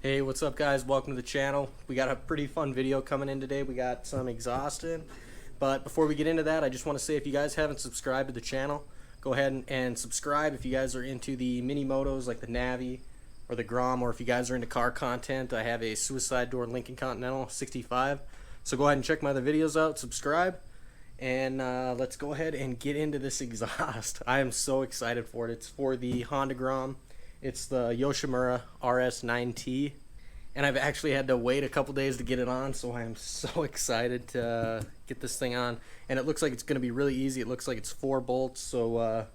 Hey, what's up guys? Welcome to the channel. We got a pretty fun video coming in today. We got some exhaust in. But before we get into that, I just want to say if you guys haven't subscribed to the channel, go ahead and subscribe if you guys are into the mini motos like the Navi or the Grom, or if you guys are into car content, I have a suicide door Lincoln Continental 65. So go ahead and check my other videos out, subscribe, and let's go ahead and get into this exhaust. I am so excited for it. It's for the Honda Grom. It's the Yoshimura RS-9T, and I've actually had to wait a couple days to get it on, so I am so excited to get this thing on. And it looks like it's going to be really easy. It looks like it's 4 bolts, so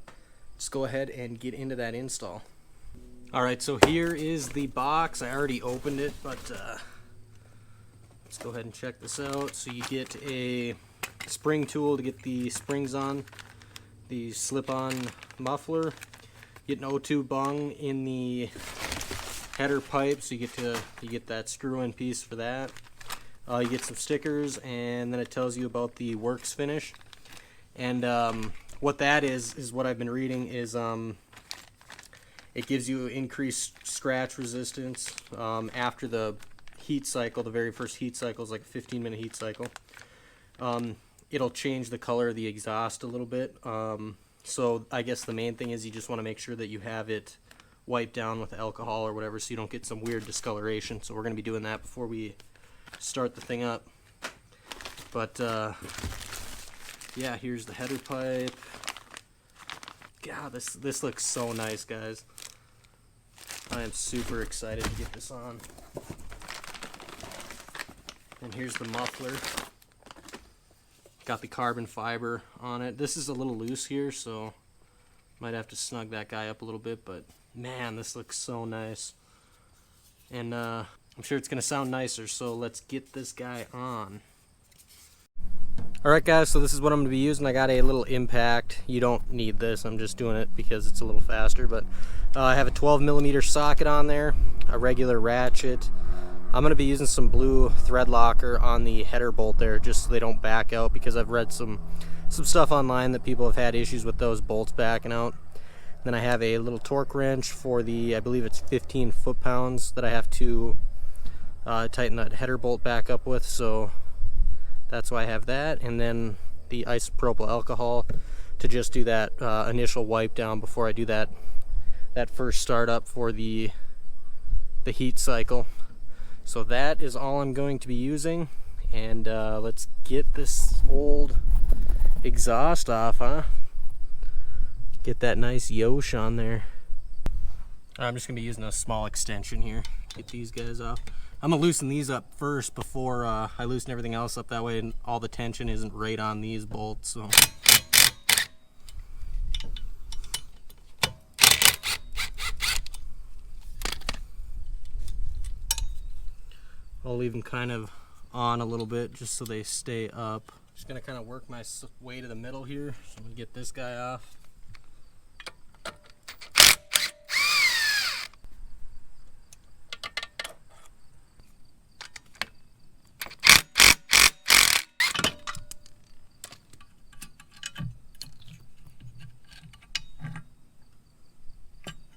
just go ahead and get into that install. Alright, so here is the box. I already opened it, but let's go ahead and check this out. So you get a spring tool to get the springs on, the slip-on muffler. You get an O2 bung in the header pipe, so you get that screw-in piece for that. You get some stickers, and then it tells you about the works finish. And what that is what I've been reading is it gives you increased scratch resistance after the heat cycle. The very first heat cycle is like a 15-minute heat cycle. It'll change the color of the exhaust a little bit. So I guess the main thing is you just want to make sure that you have it wiped down with alcohol or whatever, so you don't get some weird discoloration. So we're going to be doing that before we start the thing up. But yeah, here's the header pipe. God, this looks so nice, guys. I am super excited to get this on. And here's the muffler. Got the carbon fiber on it. This is a little loose here, so might have to snug that guy up a little bit, but man, this looks so nice. And I'm sure it's gonna sound nicer, so let's get this guy on. Alright guys, so this is what I'm going to be using. I got a little impact. You don't need this, I'm just doing it because it's a little faster, but I have a 12mm socket on there, a regular ratchet. I'm going to be using some blue thread locker on the header bolt there, just so they don't back out, because I've read some stuff online that people have had issues with those bolts backing out. Then I have a little torque wrench for the, I believe it's 15 foot-pounds that I have to tighten that header bolt back up with, so that's why I have that. And then the isopropyl alcohol to just do that initial wipe down before I do that first startup for the heat cycle. So that is all I'm going to be using, and let's get this old exhaust off, huh? Get that nice Yosh on there. I'm just going to be using a small extension here. Get these guys off. I'm going to loosen these up first before I loosen everything else up, that way and all the tension isn't right on these bolts. So. I'll leave them kind of on a little bit just so they stay up. Just going to kind of work my way to the middle here. So I'm going to get this guy off.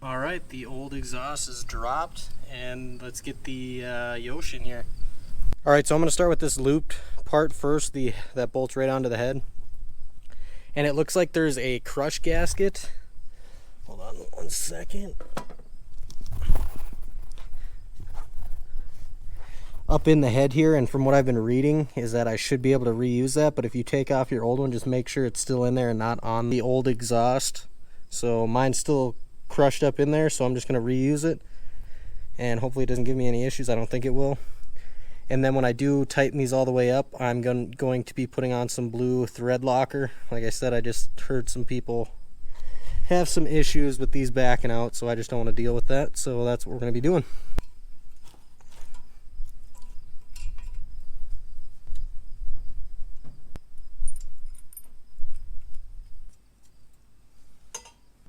Alright, the old exhaust is dropped, and let's get the Yosh in here. Alright, so I'm going to start with this looped part first, that bolts right onto the head. And it looks like there's a crush gasket. Hold on one second. Up in the head here, and from what I've been reading is that I should be able to reuse that, but if you take off your old one, just make sure it's still in there and not on the old exhaust. So mine's still crushed up in there, so I'm just going to reuse it, and hopefully it doesn't give me any issues. I don't think it will. And then when I do tighten these all the way up, I'm going to be putting on some blue thread locker. Like I said, I just heard some people have some issues with these backing out, so I just don't want to deal with that, so that's what we're going to be doing.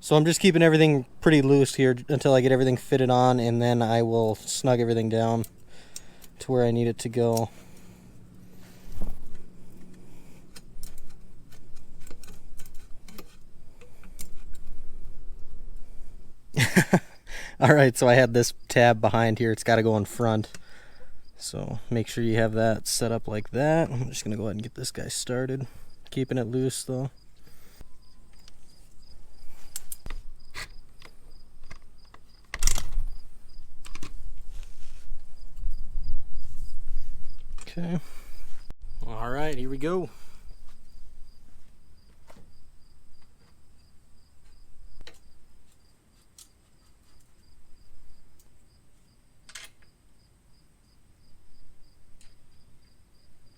So I'm just keeping everything pretty loose here until I get everything fitted on, and then I will snug everything down to where I need it to go. Alright, so I had this tab behind here. It's got to go in front. So make sure you have that set up like that. I'm just going to go ahead and get this guy started. Keeping it loose though. Okay. Alright, here we go.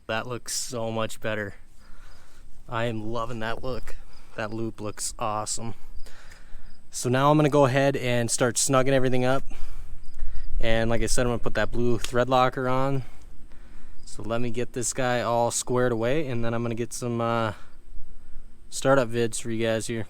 That looks so much better. I am loving that look. That loop looks awesome. So now I'm going to go ahead and start snugging everything up. And like I said, I'm going to put that blue thread locker on. So let me get this guy all squared away, and then I'm going to get some startup vids for you guys here.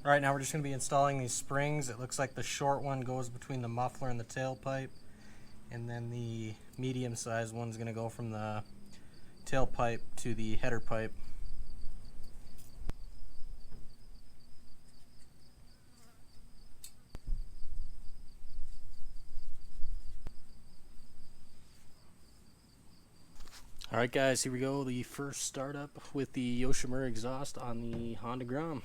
Alright, now we're just going to be installing these springs. It looks like the short one goes between the muffler and the tailpipe, and then the medium sized one's going to go from the tailpipe to the header pipe. Alright guys, here we go. The first startup with the Yoshimura exhaust on the Honda Grom.